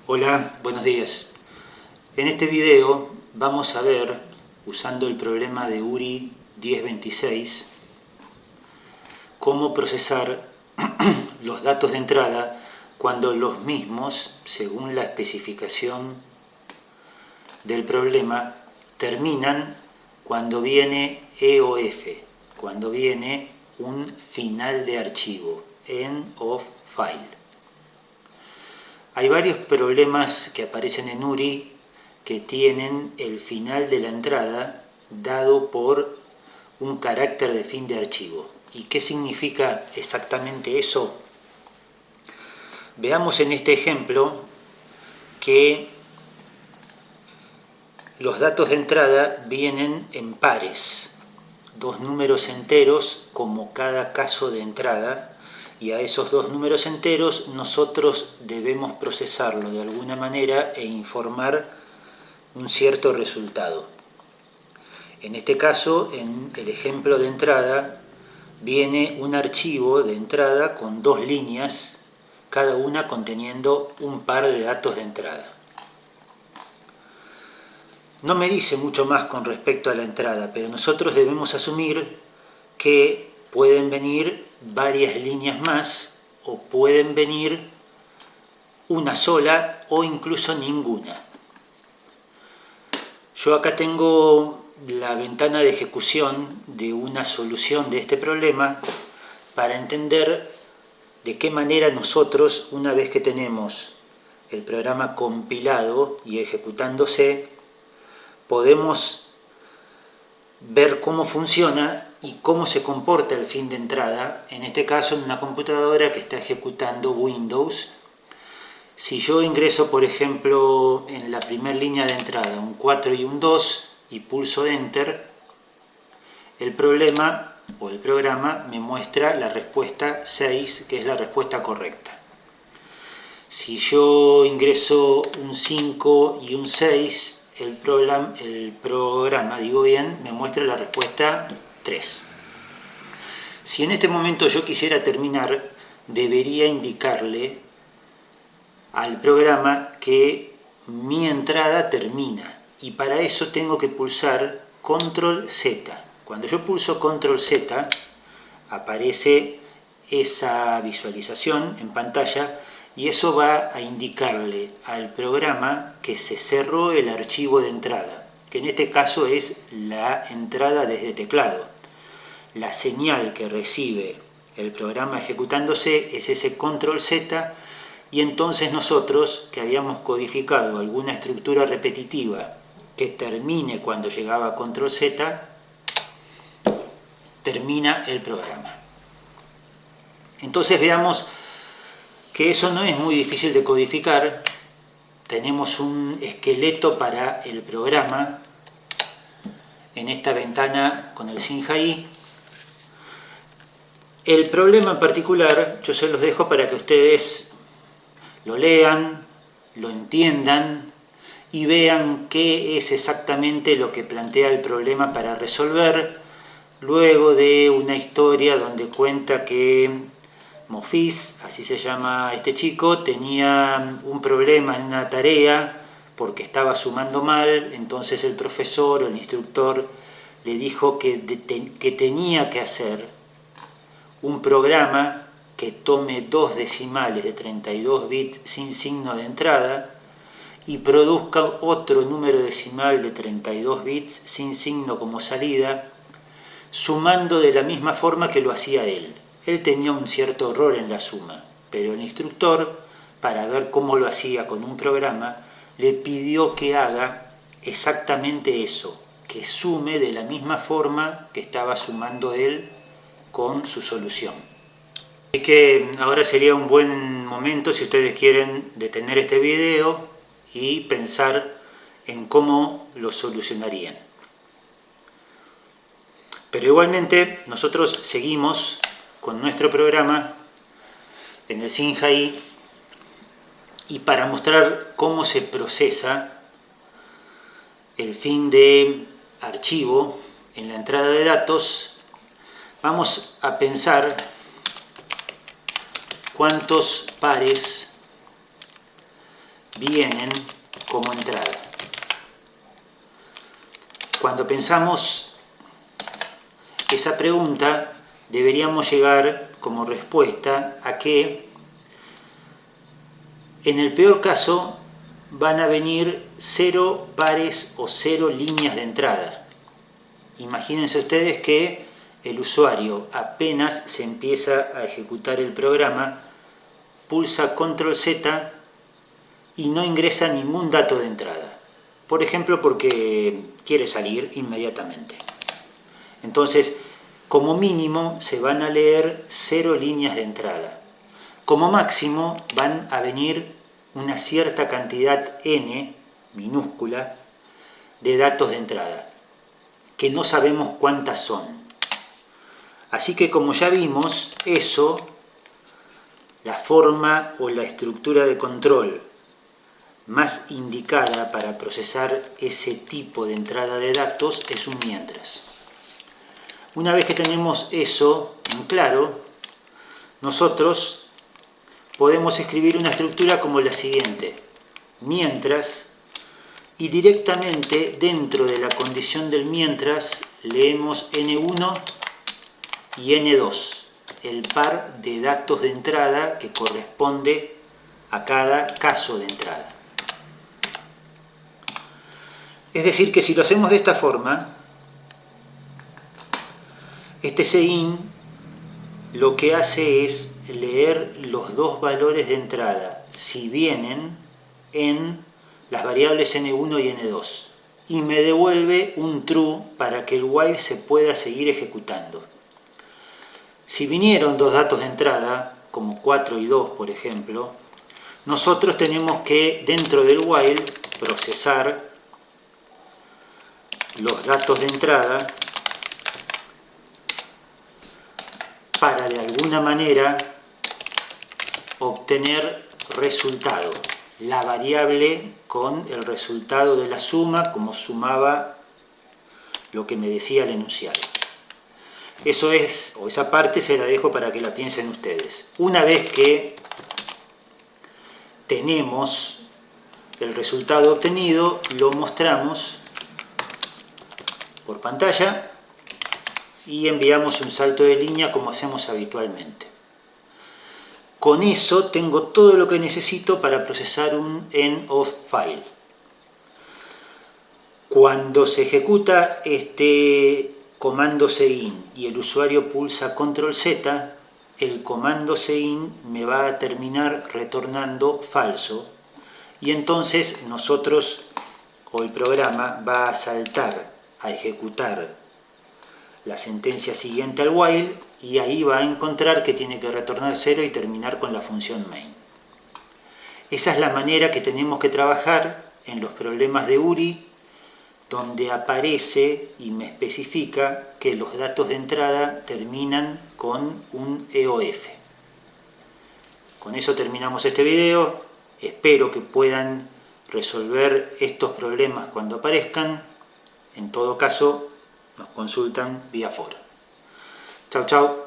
Hola, buenos días. En este video vamos a ver, usando el problema de URI 1026, cómo procesar los datos de entrada cuando los mismos, según la especificación del problema, terminan cuando viene EOF, cuando viene un final de archivo, end of file. Hay varios problemas que aparecen en URI que tienen el final de la entrada dado por un carácter de fin de archivo. ¿Y qué significa exactamente eso? Veamos en este ejemplo que los datos de entrada vienen en pares, dos números enteros como cada caso de entrada, y a esos dos números enteros nosotros debemos procesarlo de alguna manera e informar un cierto resultado. En este caso, en el ejemplo de entrada, viene un archivo de entrada con dos líneas, cada una conteniendo un par de datos de entrada. No me dice mucho más con respecto a la entrada, pero nosotros debemos asumir que pueden venir varias líneas más o pueden venir una sola o incluso ninguna. Yo acá tengo la ventana de ejecución de una solución de este problema para entender de qué manera nosotros, una vez que tenemos el programa compilado y ejecutándose, podemos ver cómo funciona y cómo se comporta el fin de entrada, en este caso en una computadora que está ejecutando Windows. Si yo ingreso, por ejemplo, en la primera línea de entrada un 4 y un 2 y pulso Enter, el problema o el programa me muestra la respuesta 6, que es la respuesta correcta. Si yo ingreso un 5 y un 6, el programa, me muestra la respuesta 3. Si en este momento yo quisiera terminar, debería indicarle al programa que mi entrada termina, y para eso tengo que pulsar Control Z. Cuando yo pulso Control Z, aparece esa visualización en pantalla y eso va a indicarle al programa que se cerró el archivo de entrada, que en este caso es la entrada desde teclado. La señal que recibe el programa ejecutándose es ese Control Z, y entonces nosotros, que habíamos codificado alguna estructura repetitiva que termine cuando llegaba a Control Z, termina el programa. Entonces veamos que eso no es muy difícil de codificar. Tenemos un esqueleto para el programa en esta ventana con el SINJAI. El problema en particular yo se los dejo para que ustedes lo lean, lo entiendan y vean qué es exactamente lo que plantea el problema para resolver, luego de una historia donde cuenta que Mofis, así se llama este chico, tenía un problema en una tarea porque estaba sumando mal. Entonces el profesor o el instructor le dijo que tenía que hacer un programa que tome dos decimales de 32 bits sin signo de entrada y produzca otro número decimal de 32 bits sin signo como salida, sumando de la misma forma que lo hacía él. Él tenía un cierto error en la suma, pero el instructor, para ver cómo lo hacía con un programa, le pidió que haga exactamente eso, que sume de la misma forma que estaba sumando él con su solución. Así que ahora sería un buen momento, si ustedes quieren, detener este video y pensar en cómo lo solucionarían. Pero igualmente nosotros seguimos con nuestro programa en el SINJAI, y para mostrar cómo se procesa el fin de archivo en la entrada de datos, vamos a pensar cuántos pares vienen como entrada. Cuando pensamos esa pregunta, deberíamos llegar como respuesta a que en el peor caso van a venir 0 pares o 0 líneas de entrada. Imagínense ustedes que el usuario apenas se empieza a ejecutar el programa, pulsa Control Z y no ingresa ningún dato de entrada. Por ejemplo, porque quiere salir inmediatamente. Entonces, como mínimo se van a leer 0 líneas de entrada. Como máximo van a venir una cierta cantidad n, minúscula, de datos de entrada, que no sabemos cuántas son. Así que como ya vimos, eso, la forma o la estructura de control más indicada para procesar ese tipo de entrada de datos es un mientras. Una vez que tenemos eso en claro, nosotros podemos escribir una estructura como la siguiente: mientras, y directamente dentro de la condición del mientras leemos n1 y n2, el par de datos de entrada que corresponde a cada caso de entrada. Es decir, que si lo hacemos de esta forma, este cin lo que hace es leer los dos valores de entrada, si vienen en las variables n1 y n2, y me devuelve un true para que el while se pueda seguir ejecutando. Si vinieron dos datos de entrada, como 4 y 2 por ejemplo, nosotros tenemos que dentro del while procesar los datos de entrada para de alguna manera obtener resultado, la variable con el resultado de la suma, como sumaba lo que me decía el enunciado. Eso es, o esa parte se la dejo para que la piensen ustedes. Una vez que tenemos el resultado obtenido, lo mostramos por pantalla y enviamos un salto de línea como hacemos habitualmente. Con eso tengo todo lo que necesito para procesar un end of file. Cuando se ejecuta este comando cin y el usuario pulsa Control Z, el comando cin me va a terminar retornando falso, y entonces nosotros o el programa va a saltar a ejecutar la sentencia siguiente al while, y ahí va a encontrar que tiene que retornar 0 y terminar con la función main. Esa es la manera que tenemos que trabajar en los problemas de URI, donde aparece y me especifica que los datos de entrada terminan con un EOF. Con eso terminamos este video. Espero que puedan resolver estos problemas cuando aparezcan. En todo caso, nos consultan vía foro. Chau, chau.